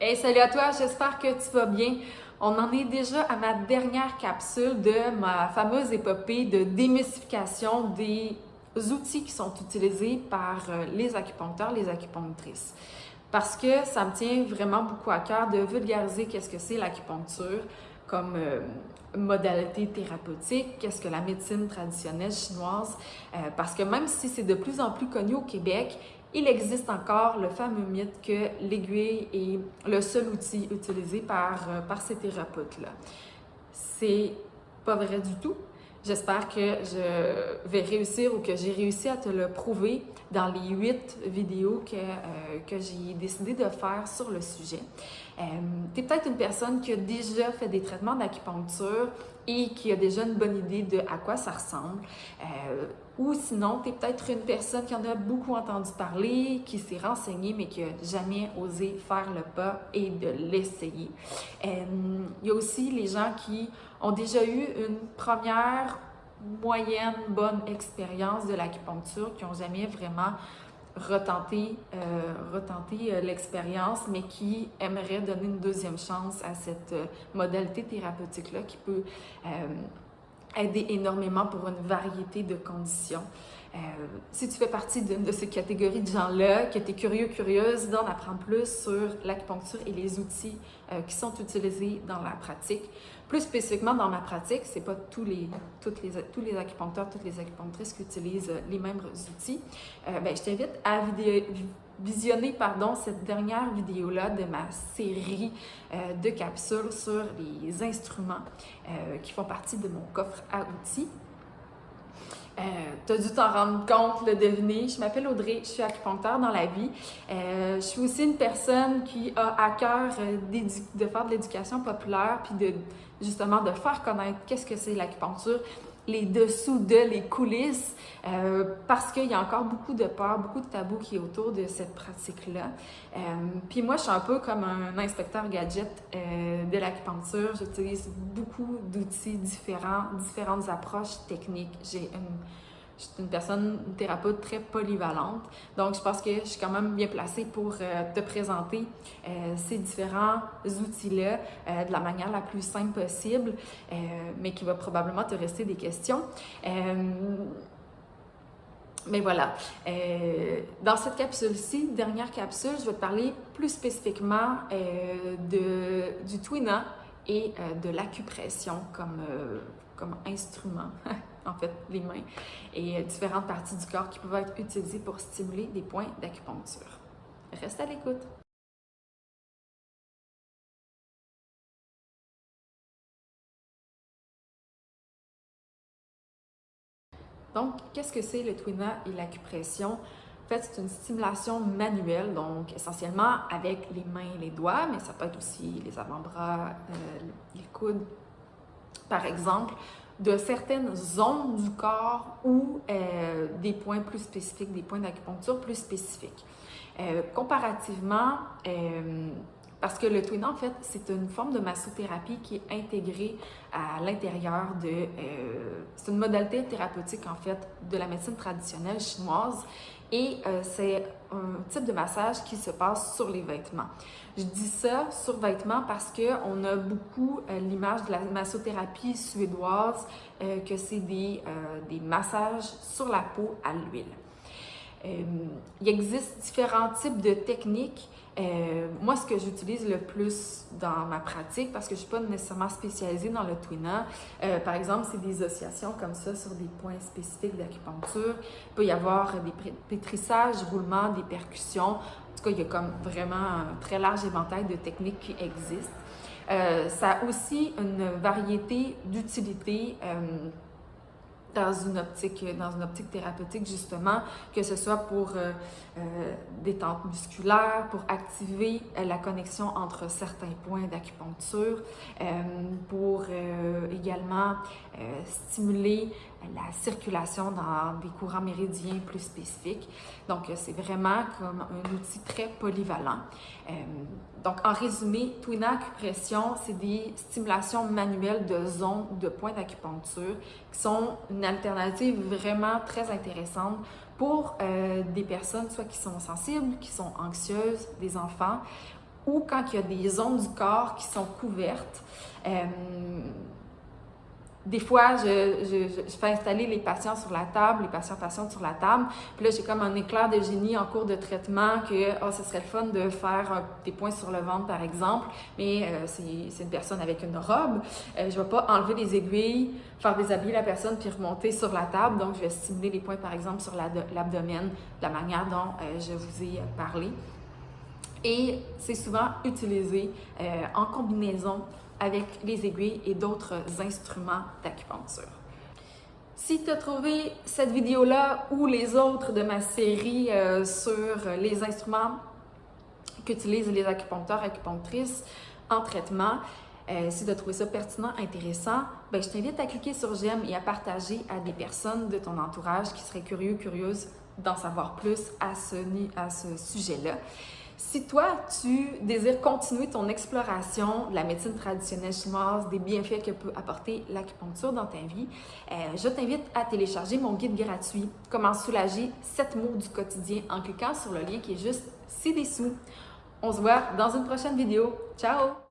Hey, salut à toi, j'espère que tu vas bien. On en est déjà à ma dernière capsule de ma fameuse épopée de démystification des outils qui sont utilisés par les acupuncteurs, les acupunctrices. Parce que ça me tient vraiment beaucoup à cœur de vulgariser qu'est-ce que c'est l'acupuncture comme modalité thérapeutique, qu'est-ce que la médecine traditionnelle chinoise, parce que même si c'est de plus en plus connu au Québec, il existe encore le fameux mythe que l'aiguille est le seul outil utilisé par ces thérapeutes-là. C'est pas vrai du tout. J'espère que je vais réussir ou que j'ai réussi à te le prouver dans les 8 vidéos que j'ai décidé de faire sur le sujet. Tu es peut-être une personne qui a déjà fait des traitements d'acupuncture et qui a déjà une bonne idée de à quoi ça ressemble. Ou sinon, tu es peut-être une personne qui en a beaucoup entendu parler, qui s'est renseignée, mais qui n'a jamais osé faire le pas et de l'essayer. Il y a aussi les gens qui ont déjà eu une première, moyenne, bonne expérience de l'acupuncture, qui n'ont jamais vraiment retenté l'expérience, mais qui aimeraient donner une deuxième chance à cette modalité thérapeutique-là qui peut aider énormément pour une variété de conditions. Si tu fais partie d'une de ces catégories de gens-là, que tu es curieux, curieuse d'en apprendre plus sur l'acupuncture et les outils qui sont utilisés dans la pratique, plus spécifiquement dans ma pratique, c'est pas tous les acupuncteurs, toutes les acupunctrices qui utilisent les mêmes outils, je t'invite à visionner cette dernière vidéo-là de ma série de capsules sur les instruments qui font partie de mon coffre à outils. Tu as dû t'en rendre compte, le deviner. Je m'appelle Audrey, je suis acupuncteur dans la vie. Je suis aussi une personne qui a à cœur de faire de l'éducation populaire puis justement de faire connaître qu'est-ce que c'est l'acupuncture, les dessous les coulisses, parce qu'il y a encore beaucoup de peur, beaucoup de tabous qui est autour de cette pratique-là. Puis moi, je suis un peu comme un inspecteur gadget de l'acupuncture. J'utilise beaucoup d'outils différents, différentes approches techniques. Je suis une personne, une thérapeute très polyvalente. Donc, je pense que je suis quand même bien placée pour te présenter ces différents outils-là de la manière la plus simple possible, mais qui va probablement te rester des questions. Mais voilà, dans cette capsule-ci, dernière capsule, je vais te parler plus spécifiquement du Tuina et de l'acupression comme instrument, en fait, les mains, et différentes parties du corps qui peuvent être utilisées pour stimuler des points d'acupuncture. Reste à l'écoute! Donc, qu'est-ce que c'est le Tuina et l'acupression? En fait, c'est une stimulation manuelle, donc essentiellement avec les mains et les doigts, mais ça peut être aussi les avant-bras, les coudes, par exemple, de certaines zones du corps ou des points plus spécifiques, des points d'acupuncture plus spécifiques. Comparativement, parce que le Tuina, en fait, c'est une forme de massothérapie qui est intégrée à l'intérieur c'est une modalité thérapeutique, en fait, de la médecine traditionnelle chinoise et c'est un type de massage qui se passe sur les vêtements. Je dis ça sur vêtements parce qu'on a beaucoup l'image de la massothérapie suédoise, que c'est des massages sur la peau à l'huile. Il existe différents types de techniques. Moi, ce que j'utilise le plus dans ma pratique, parce que je ne suis pas nécessairement spécialisée dans le Tuina, par exemple, c'est des oscillations comme ça sur des points spécifiques d'acupuncture. Il peut y avoir des pétrissages, roulements, des percussions. En tout cas, il y a comme vraiment un très large éventail de techniques qui existent. Ça a aussi une variété d'utilités dans une optique thérapeutique, justement, que ce soit pour détente musculaire, pour activer la connexion entre certains points d'acupuncture, pour également stimuler la circulation dans des courants méridiens plus spécifiques. Donc, c'est vraiment comme un outil très polyvalent. Donc, en résumé, Tuina acupression, c'est des stimulations manuelles de zones de points d'acupuncture qui sont une alternative vraiment très intéressante pour des personnes soit qui sont sensibles, qui sont anxieuses, des enfants ou quand il y a des zones du corps qui sont couvertes. Des fois, je fais installer les patients sur la table, les patientes sur la table. Puis là, j'ai comme un éclair de génie en cours de traitement que ce serait le fun de faire des points sur le ventre, par exemple. Mais c'est une personne avec une robe. Je ne vais pas enlever les aiguilles, faire déshabiller la personne puis remonter sur la table. Donc, je vais stimuler les points, par exemple, sur l'abdomen, de la manière dont je vous ai parlé. Et c'est souvent utilisé en combinaison avec les aiguilles et d'autres instruments d'acupuncture. Si tu as trouvé cette vidéo-là ou les autres de ma série sur les instruments qu'utilisent les acupuncteurs, acupunctrices en traitement, si tu as trouvé ça pertinent, intéressant, je t'invite à cliquer sur j'aime et à partager à des personnes de ton entourage qui seraient curieuses d'en savoir plus à ce sujet-là. Si toi, tu désires continuer ton exploration de la médecine traditionnelle chinoise, des bienfaits que peut apporter l'acupuncture dans ta vie, je t'invite à télécharger mon guide gratuit « Comment soulager 7 maux du quotidien » en cliquant sur le lien qui est juste ci-dessous. On se voit dans une prochaine vidéo. Ciao!